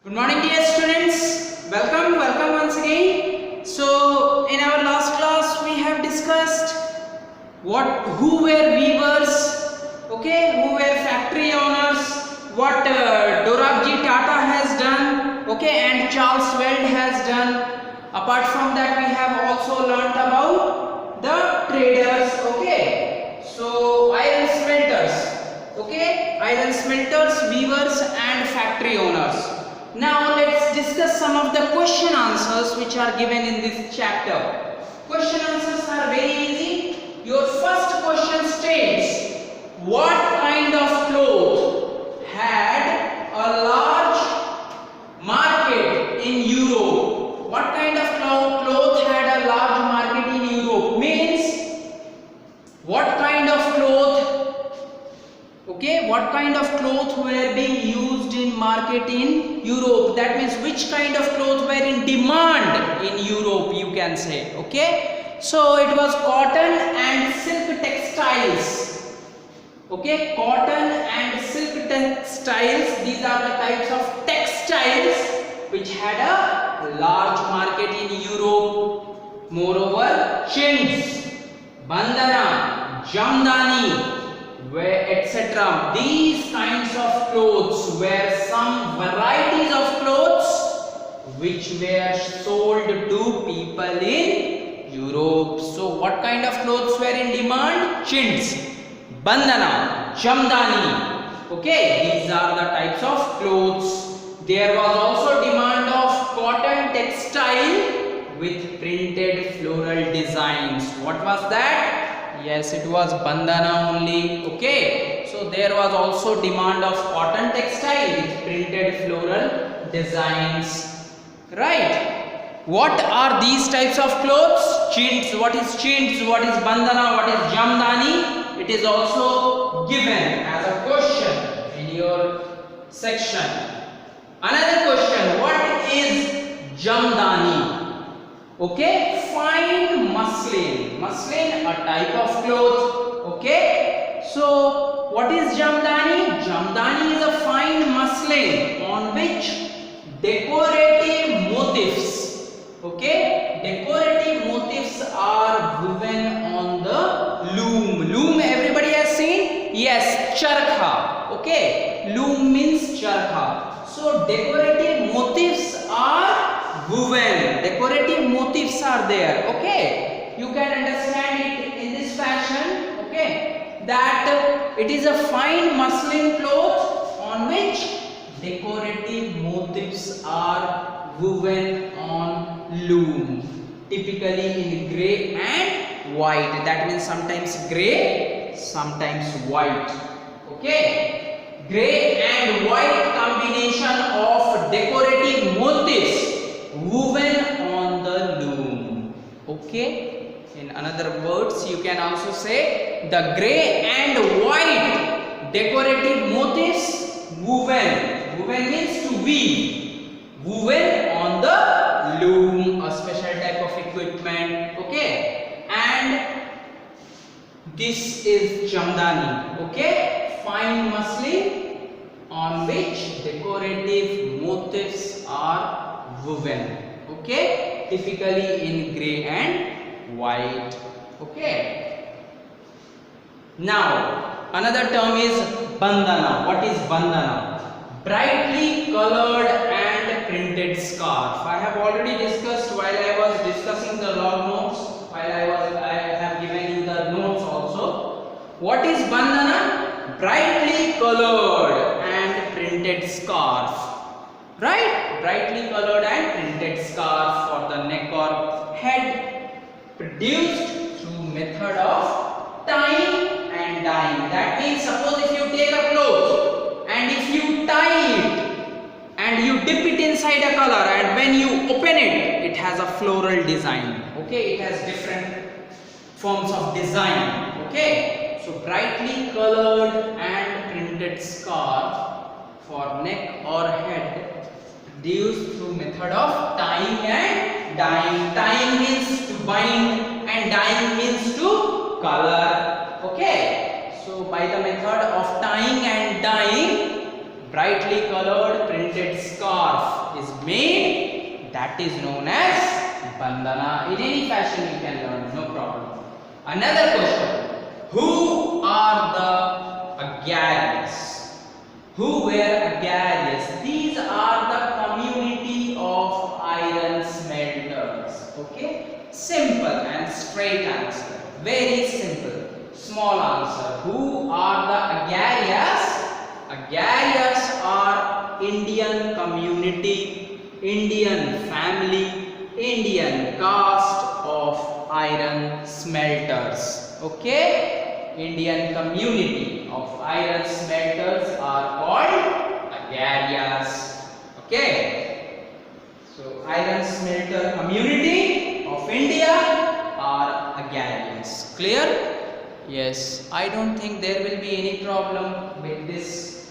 Good morning, dear students. Welcome once again. So, in our last class, we have discussed who were weavers, okay, who were factory owners, what Dorabji Tata has done, okay, and Charles Weld has done. Apart from that, we have also learnt about the traders, okay. So, iron smelters, weavers, and factory owners. Now let's discuss some of the question answers which are given in this chapter. Question answers are very easy. Your first question states, what kind of cloth had a large market in Europe? What kind of cloth had a large market in Europe? Means what kind of cloth, okay, what kind of cloth were being used in market in Europe? That means which kind of cloth were in demand in Europe, you can say, okay. So it was cotton and silk textiles, okay, cotton and silk textiles. These are the types of textiles which had a large market in Europe. Moreover, chintz, bandana, jamdani, etc. These kinds of clothes were some varieties of clothes which were sold to people in Europe. So what kind of clothes were in demand? Chintz, bandana, jamdani, okay, these are the types of clothes. There was also demand of cotton textile with printed floral designs. What was that? Yes, it was bandana only, okay. So there was also demand of cotton textile with printed floral designs, right? What are these types of clothes? Chintz, what is chintz? What is bandana? What is jamdani? It is also given as a question in your section. Another question, what is jamdani? Okay, fine muslin, a type of cloth, okay. So what is jamdani? Jamdani is a fine muslin on which decorative motifs, okay, decorative motifs are woven on the loom. Everybody has seen? Yes, charkha, okay, loom means charkha. So decorative motifs are woven, decorative motifs are there, okay. You can understand it in this fashion, okay, that it is a fine muslin cloth on which decorative motifs are woven on loom, typically in grey and white. That means sometimes grey, sometimes white, okay. Grey and white combination of decorative motifs woven on the loom, okay. In another words, you can also say the grey and white decorative motifs woven means to weave, woven on the loom, a special type of equipment, okay. And this is jamdani, okay, fine muslin on which decorative motifs are woven, okay, typically in grey and white, okay. Now another term is bandana. What is bandana? Brightly colored and printed scarf. I have already discussed while I was discussing the log notes, I have given you the notes also. What is bandana? Brightly colored and printed scarf, right? Brightly colored and printed scarf for the neck or head, produced through method of tying and dyeing. That means suppose if you take a cloth and if you tie it and you dip it inside a color, and when you open it, it has a floral design, okay, it has different forms of design, okay. So brightly colored and printed scarf for neck or head, produced through method of tying and dyeing. Tying means to bind and dyeing means to color, okay. So by the method of tying and dyeing, brightly colored printed scarf is made, that is known as bandana. In any fashion you can learn, no problem. Another question. Who are the Agraries? Who were Agraries? These are the community of iron smelters. Okay? Simple and straight answer. Very simple. Small answer. Who are the Agraries? Agraries are Indian community, Indian family, Indian caste of iron smelters. Okay? Indian community of iron smelters are called Agraries. Okay? So iron smelter community of India are Agraries. Clear? Yes. I don't think there will be any problem with this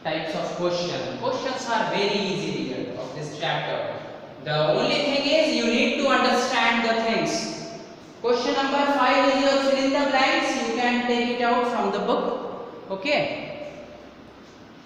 types of questions. Questions are very easy here of this chapter. The only thing is you need to understand the things. Question number 5 is your fill in the blanks. You can take it out from the book. Okay.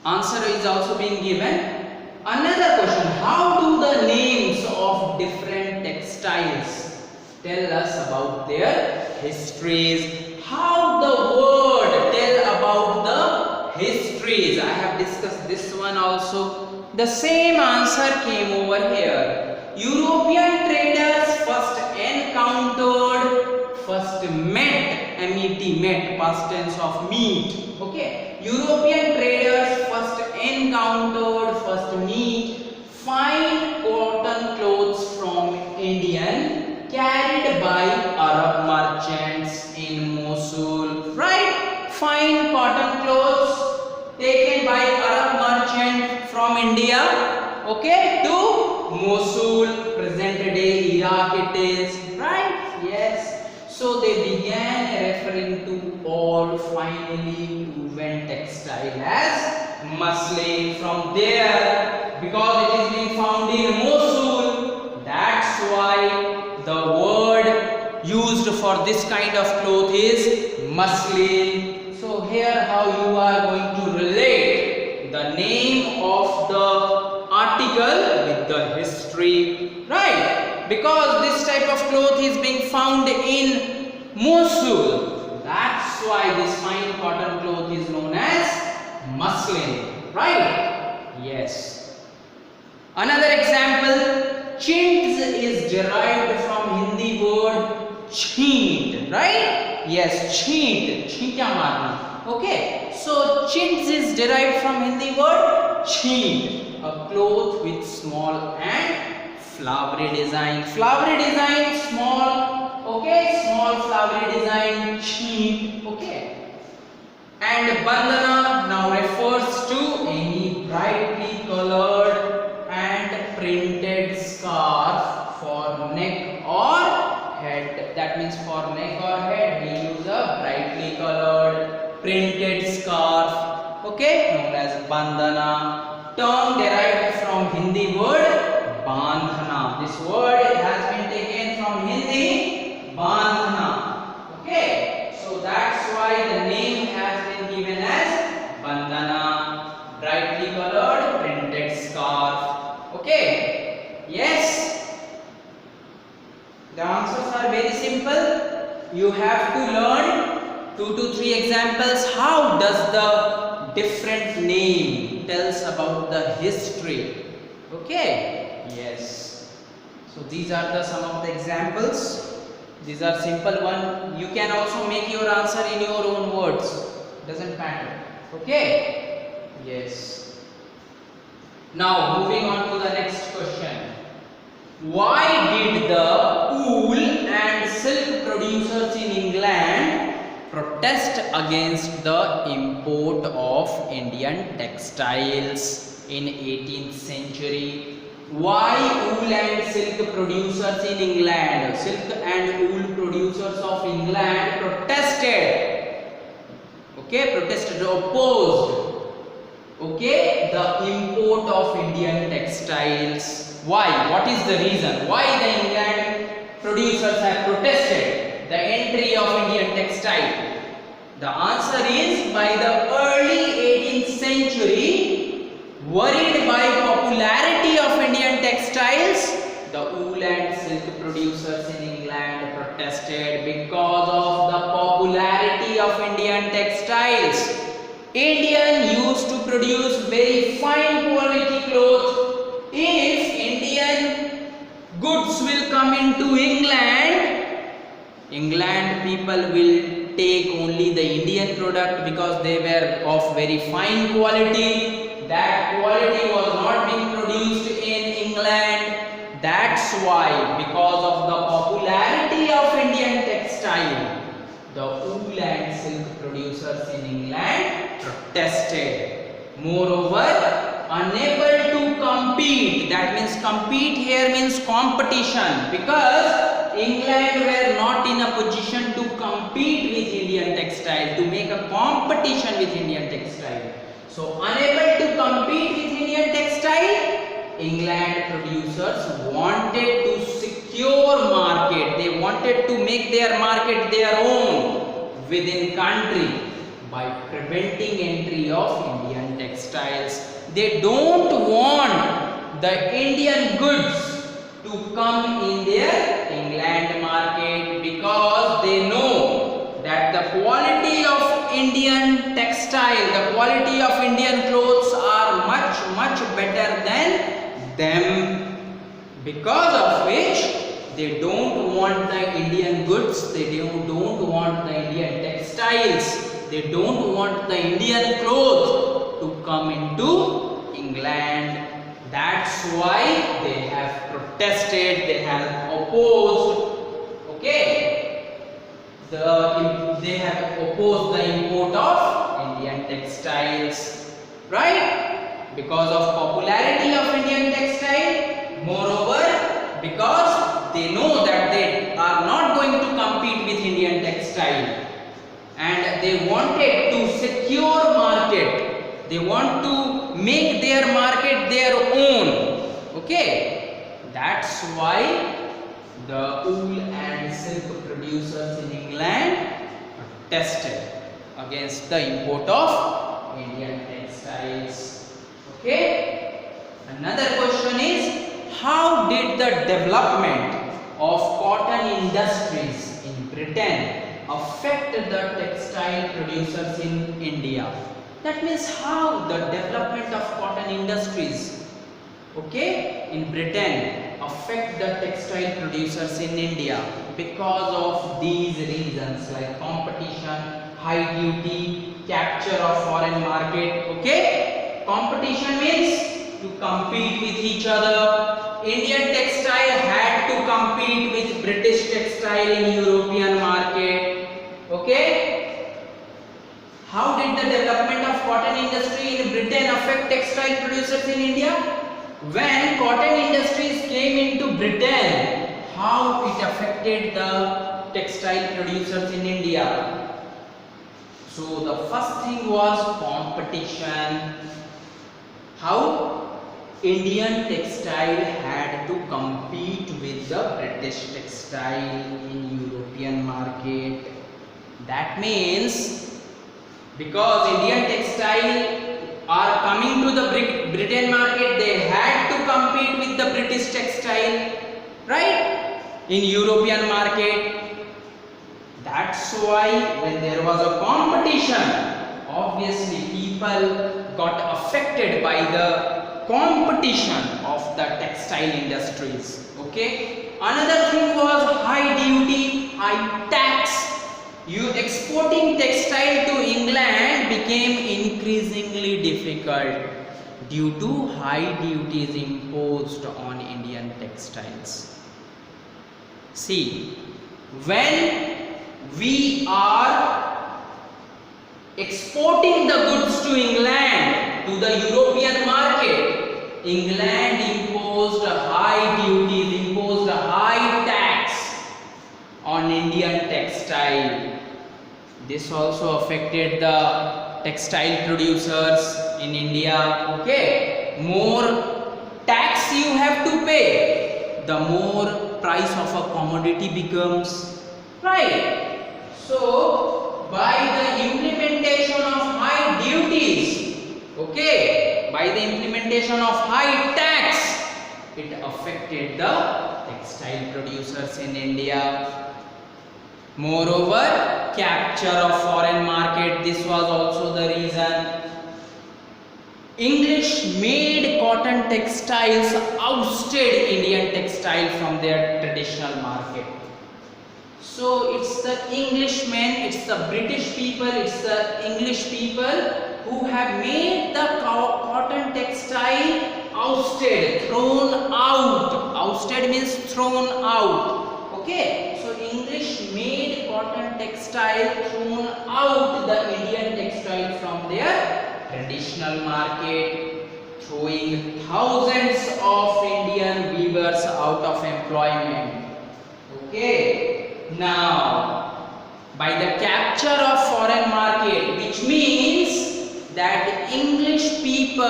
Answer is also being given. Another question. How do the names of different textiles tell us about their histories? How the word tell about the histories? I have discussed this one also. The same answer came over here. European traders first encountered, first met, M-E-T, met, past tense of meet. Okay. European traders first encountered, first meet, fine cotton clothes from Indian carried by Arab merchants in Mosul. Right? Fine cotton clothes taken by Arab merchant from India, okay, to Mosul, present day Iraq it is, right? Yes. So they began referring to all finely woven textile as muslin. From there, because it is being found in Mosul, that's why the word used for this kind of cloth is muslin. So here how you are going to relate the name of the article with the history, right? Because this type of cloth is being found in Mosul, that's why this fine cotton cloth is known as muslin, right? Yes. Another example, chintz is derived from Hindi word chint, right? Yes, chint, chinta marna. Okay, so chintz is derived from Hindi word chint, a cloth with small and flowery design. Flowery design, small, okay, small flowery design, chint, okay. And bandana now refers to any brightly colored and printed scarf for neck or head. That means for neck or head we use a brightly colored printed scarf, okay, known as bandana. Term derived from Hindi word bandhana. This word has been taken from Hindi bandhana, okay. So that's why the name has been given as bandana, brightly colored printed scarf, okay. Yes. The answers are very simple. You have to learn 2 to 3 examples. How does the different name tells about the history? Okay. Yes. So these are the some of the examples. These are simple one. You can also make your answer in your own words. Doesn't matter. Okay. Yes. Now moving on to the next question. Why did the wool and silk producers in England protest against the import of Indian textiles in 18th century? Why wool and silk producers in England, silk and wool producers of England protested, okay, protested, opposed, okay, the import of Indian textiles? Why? What is the reason? Why the England producers have protested the entry of Indian textile? The answer is, by the early 18th century, Worried by popularity of Indian textiles, the wool and silk producers in England protested because of the popularity of Indian textiles. Indian used to produce very fine quality clothes. If Indian goods will come into England people will take only the Indian product because they were of very fine quality. That quality was not being produced in England. That's why, because of the popularity of Indian textile, the wool and silk producers in England protested. Moreover, unable to compete, that means compete here means competition, because England were not in a position to compete with Indian textile, to make a competition with Indian textile. So unable to compete with Indian textile, England producers wanted to secure market. They wanted to make their market their own within country by preventing entry of Indian textiles. They don't want the Indian goods to come in their England market because they know that the quality of Indian textile, the quality of Indian clothes are much better than them, because of which they don't want the Indian goods, they don't want the Indian textiles, they don't want the Indian clothes to come into England. That's why they have protested, they have opposed, okay, they have opposed the import of Indian textiles, right? Because of popularity of Indian textile, moreover, because they know that they are not going to compete with Indian textile, and they wanted to secure market, they want to make their market their own, okay? That's why the wool and silk producers in England protested against the import of Indian textiles. Okay? Another question is, how did the development of cotton industries in Britain affect the textile producers in India? That means how the development of cotton industries, okay, in Britain affect the textile producers in India. Because of these reasons like competition, high duty, capture of foreign market, okay? Competition means to compete with each other. Indian textile had to compete with British textile in European market, okay? How did the development of cotton industry in Britain affect textile producers in India? When cotton industries came into Britain, how it affected the textile producers in India? So the first thing was competition. How Indian textile had to compete with the British textile in European market. That means because Indian textile are coming to the Britain market, they had to compete with the British textile, right, in European market. That's why when there was a competition, obviously people got affected by the competition of the textile industries, okay? Another thing was high duty, high tax. Exporting textile to England became increasingly difficult due to high duties imposed on Indian textiles. See, when we are exporting the goods to England, to the European market, England imposed high duties, imposed a high tax on Indian textile. This also affected the textile producers in India, okay? More tax you have to pay, the more price of a commodity becomes, right? So by the implementation of high duties, okay, by the implementation of high tax, it affected the textile producers in India. Moreover, capture of foreign market, this was also the reason. English made cotton textiles ousted Indian textile from their traditional market. So it's the Englishmen, it's the British people, it's the English people who have made the cotton textile ousted, thrown out. Ousted means thrown out. Okay, so English made cotton textile, thrown out the Indian textile from their traditional market, throwing thousands of Indian weavers out of employment. Okay, now by the capture of foreign market, which means that English people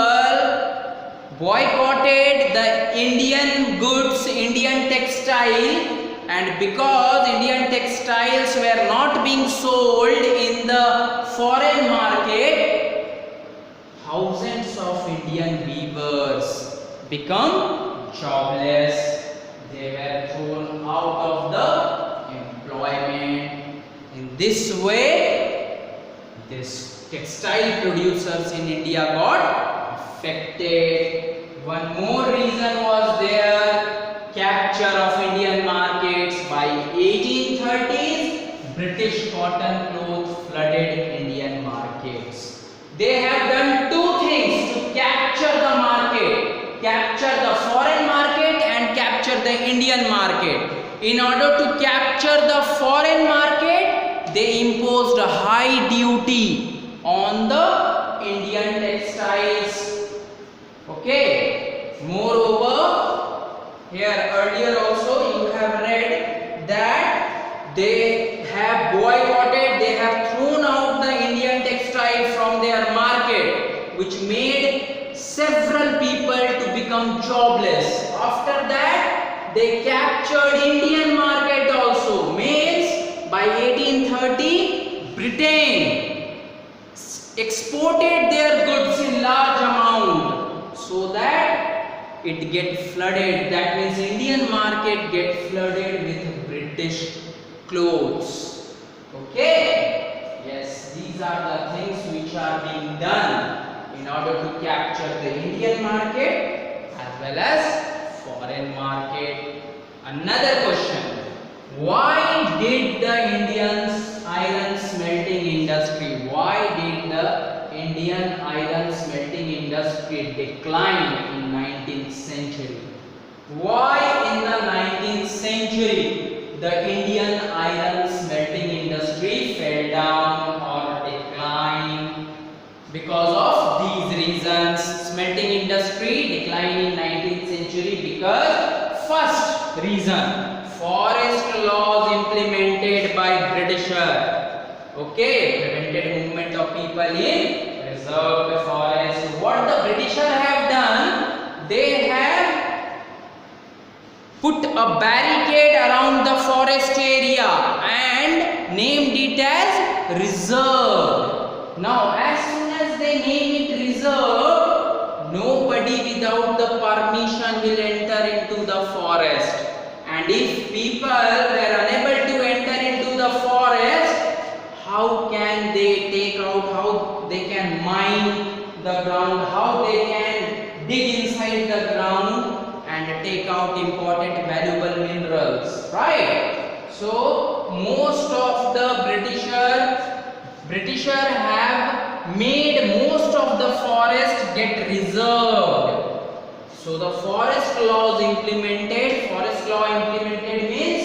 boycotted the Indian goods, Indian textile, and because Indian textiles were not being sold in the foreign market, thousands of Indian weavers become jobless. They were thrown out of the employment. In this way, this textile producers in India got affected. One more reason was there, capture of Indian markets. By 1830s, British cotton cloth flooded Indian markets. They have done two things to capture the market, capture the foreign market and capture the Indian market. In order to capture the foreign market, they imposed a high duty on the Indian textiles. Okay, moreover, here earlier also you have read that they have boycotted, they have thrown out the Indian textile from their market, which made several people to become jobless. After that, they captured Indian market also. Means by 1830, Britain exported their goods in large amount so that it get flooded. That means Indian market get flooded with British clothes. Okay, yes, these are the things which are being done in order to capture the Indian market as well as foreign market. Another question, why did the Indian iron smelting industry, Indian iron smelting industry decline in 19th century? Why in the 19th century the Indian iron smelting industry fell down or declined? Because of these reasons, smelting industry declined in 19th century because first reason, forest laws implemented by Britisher. Okay, prevented movement of people in reserved forest. What the Britisher have done, they have put a barricade around the forest area and named it as reserve. Now as soon as they name it reserve, nobody without the permission will enter into the forest. And if people were unable to enter into the forest, how can they take out, how they can mine the ground, how they can dig inside the ground and take out important valuable minerals, right? So most of the Britisher have made most of the forest get reserved. So the forest law implemented means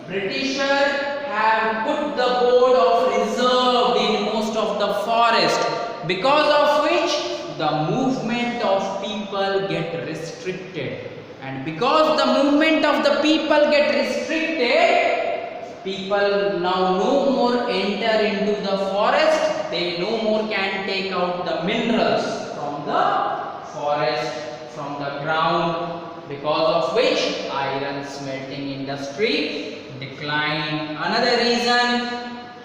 Britisher have put the board of reserved in most of the forest, because of which the movement of people get restricted. And because the movement of the people get restricted, people now no more enter into the forest, they no more can take out the minerals from the forest, from the ground, because of which iron smelting industry decline. Another reason,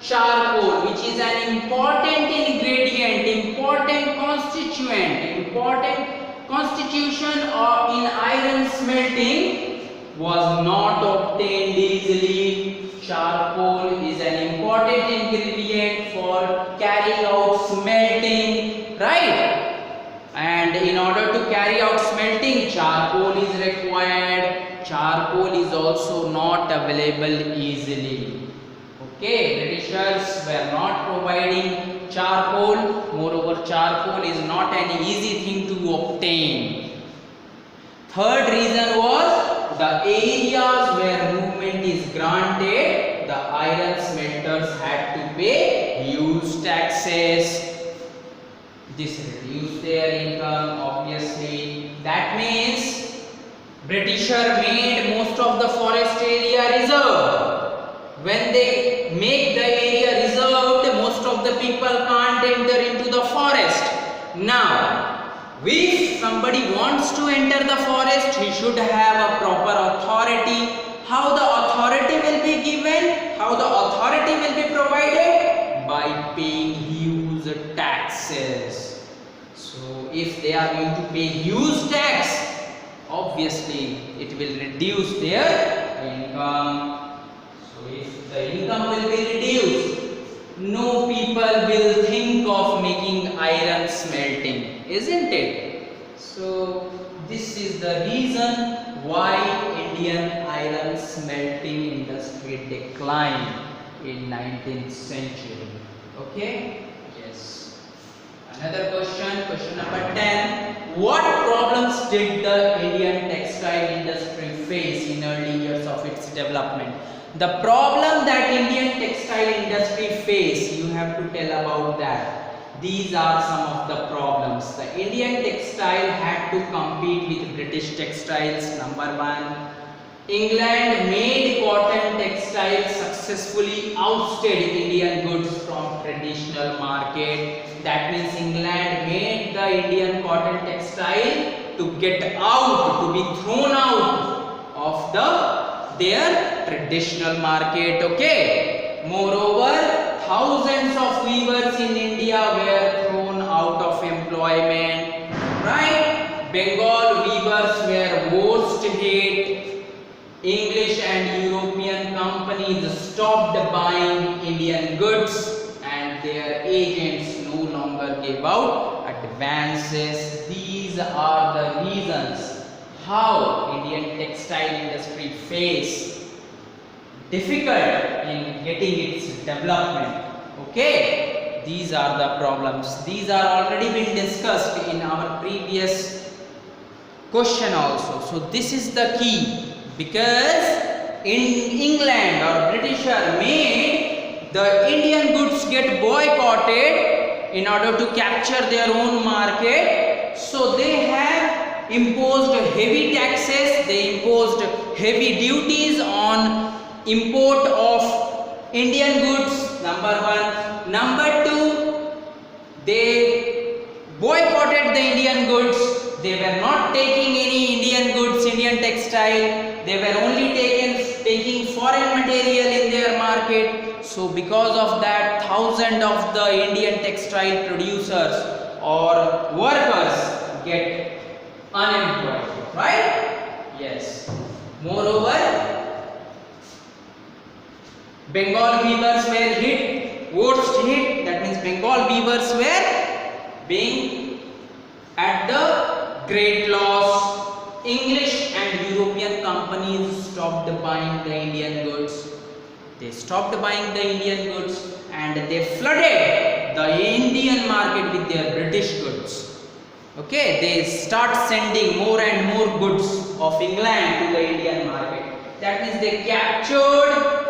charcoal, which is an important ingredient constitution in iron smelting was not obtained easily. Charcoal is an important ingredient for carrying out smelting, right? And in order to carry out smelting, charcoal is required. Charcoal is also not available easily. Okay, Britishers were not providing charcoal. Moreover, charcoal is not an easy thing to obtain. Third reason was the areas where movement is granted, the iron smelters had to pay huge taxes. This reduced their income, obviously. That means Britisher made most of the forest area reserved. When they make the area reserved, most of the people can't enter into the forest. Now, if somebody wants to enter the forest, he should have a proper authority. How the authority will be given? How the authority will be provided? By paying huge taxes. So, if they are going to pay huge tax, obviously it will reduce their income. If the income will be reduced, no people will think of making iron smelting, isn't it? So this is the reason why Indian iron smelting industry declined in 19th century. Okay? Yes. Another question, question number 10. What problems did the Indian textile industry face in early years of its development? The problem that Indian textile industry faced, you have to tell about that. These are some of the problems. The Indian textile had to compete with British textiles. Number one, England made cotton textiles successfully ousted Indian goods from traditional market. That means England made the Indian cotton textile to get out, to be thrown out of their traditional market. Okay. Moreover, thousands of weavers in India were thrown out of employment. Right? Bengal weavers were worst hit. English and European companies stopped buying Indian goods and their agents no longer gave out advances. These are the reasons how Indian textile industry faced difficult in getting its development. Okay, these are the problems. These are already been discussed in our previous question also. So this is the key, because in England or Britisher made the Indian goods get boycotted in order to capture their own market. So they have imposed heavy taxes, they imposed heavy duties on import of Indian goods, number one. Number two, they boycotted the Indian goods. They were not taking any Indian goods, Indian textile. They were only taking foreign material in their market. So because of that, thousands of the Indian textile producers or workers get unemployed, right? Yes. Moreover, Bengal weavers were hit, worst hit. That means Bengal weavers were being at the great loss. English and European companies stopped buying the Indian goods. They stopped buying the Indian goods and they flooded the Indian market with their British goods. Okay, they start sending more and more goods of England to the Indian market. That means they captured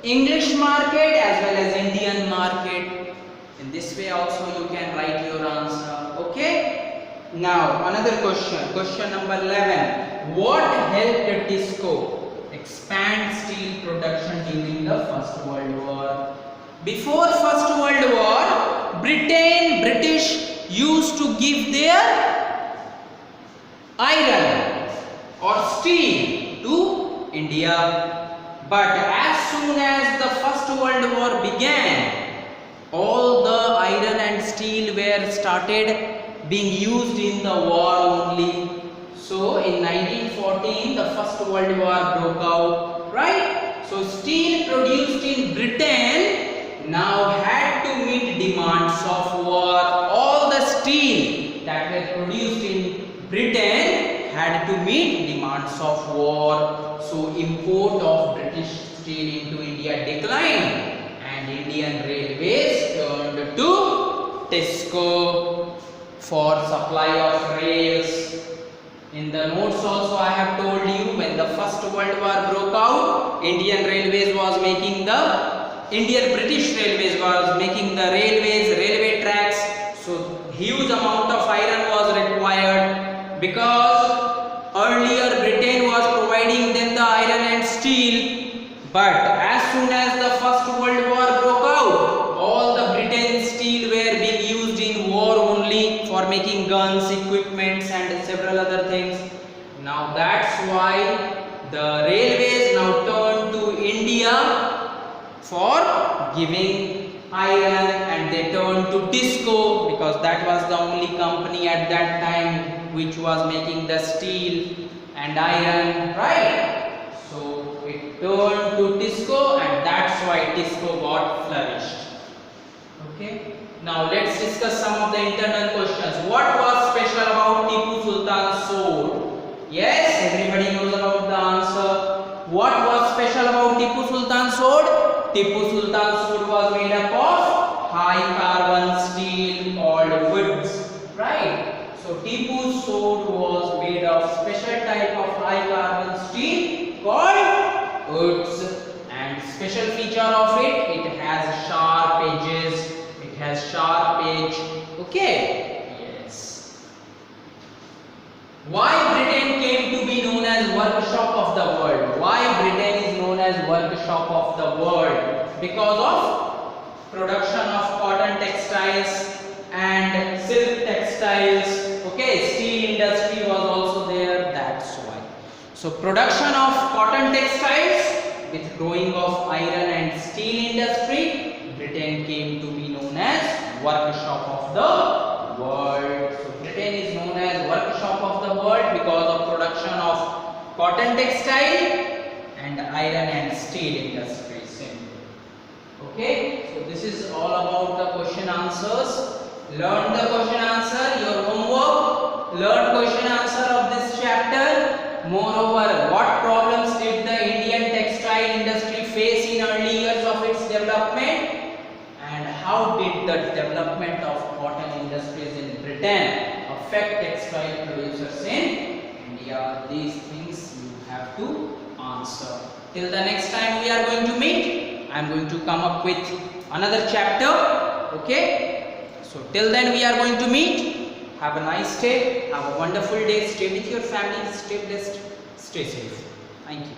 English market as well as Indian market. In this way also you can write your answer. Okay. Now another question. Question number 11. What helped TISCO expand steel production during the First World War? Before First World War, British used to give their iron or steel to India, but as soon as the First World War began, all the iron and steel were started being used in the war only. So in 1914 the First World War broke out, right? So steel produced in Britain now had to meet demands of war. All the steel that were produced in Britain had to meet demands of war. So import of British steel into India declined and Indian Railways turned to Tisco for supply of rails. In the notes also I have told you, when the First World War broke out, Indian British Railways was making the railway tracks. So huge amount of iron was required, because earlier Britain was providing them the iron and steel, but as soon as the First World War broke out, all the Britain steel were being used in war only for making guns, equipments and several other things. Now that's why the railways now turned to India for giving iron, and they turned to Tisco because that was the only company at that time which was making the steel and iron, right? So it turned to Tisco, and that's why Tisco got flourished. Okay. Now let's discuss some of the internal questions. What was special about Tipu Sultan's sword? Yes, everybody knows about the answer. What was special about Tipu Sultan's sword? Tipu Sultan's sword was made up of high carbon steel called woods, right? So Tipu's sword was made of special type of high carbon steel called woods, and special feature of it, it has sharp edges. It has sharp edge. Okay. Yes. Why Britain came to be known as workshop of the world? Why Britain is known as workshop of the world? Because of production of cotton textiles and silk textiles. Okay, steel industry was also there, that's why. So production of cotton textiles with growing of iron and steel industry, Britain came to be known as workshop of the world. So Britain is known as workshop of the world because of production of cotton textile and iron and steel industries. Okay, so this is all about the question answers. Learn the question answer, your homework. Learn question answer of this chapter. Moreover, what problems did the Indian textile industry face in early years of its development, and how did the development of cotton industries in Britain affect textile producers in India? These things you have to answer. Till the next time we are going to meet, I am going to come up with another chapter. Okay, so till then we are going to meet. Have a nice day, have a wonderful day, stay with your family, stay blessed, stay safe. Thank you.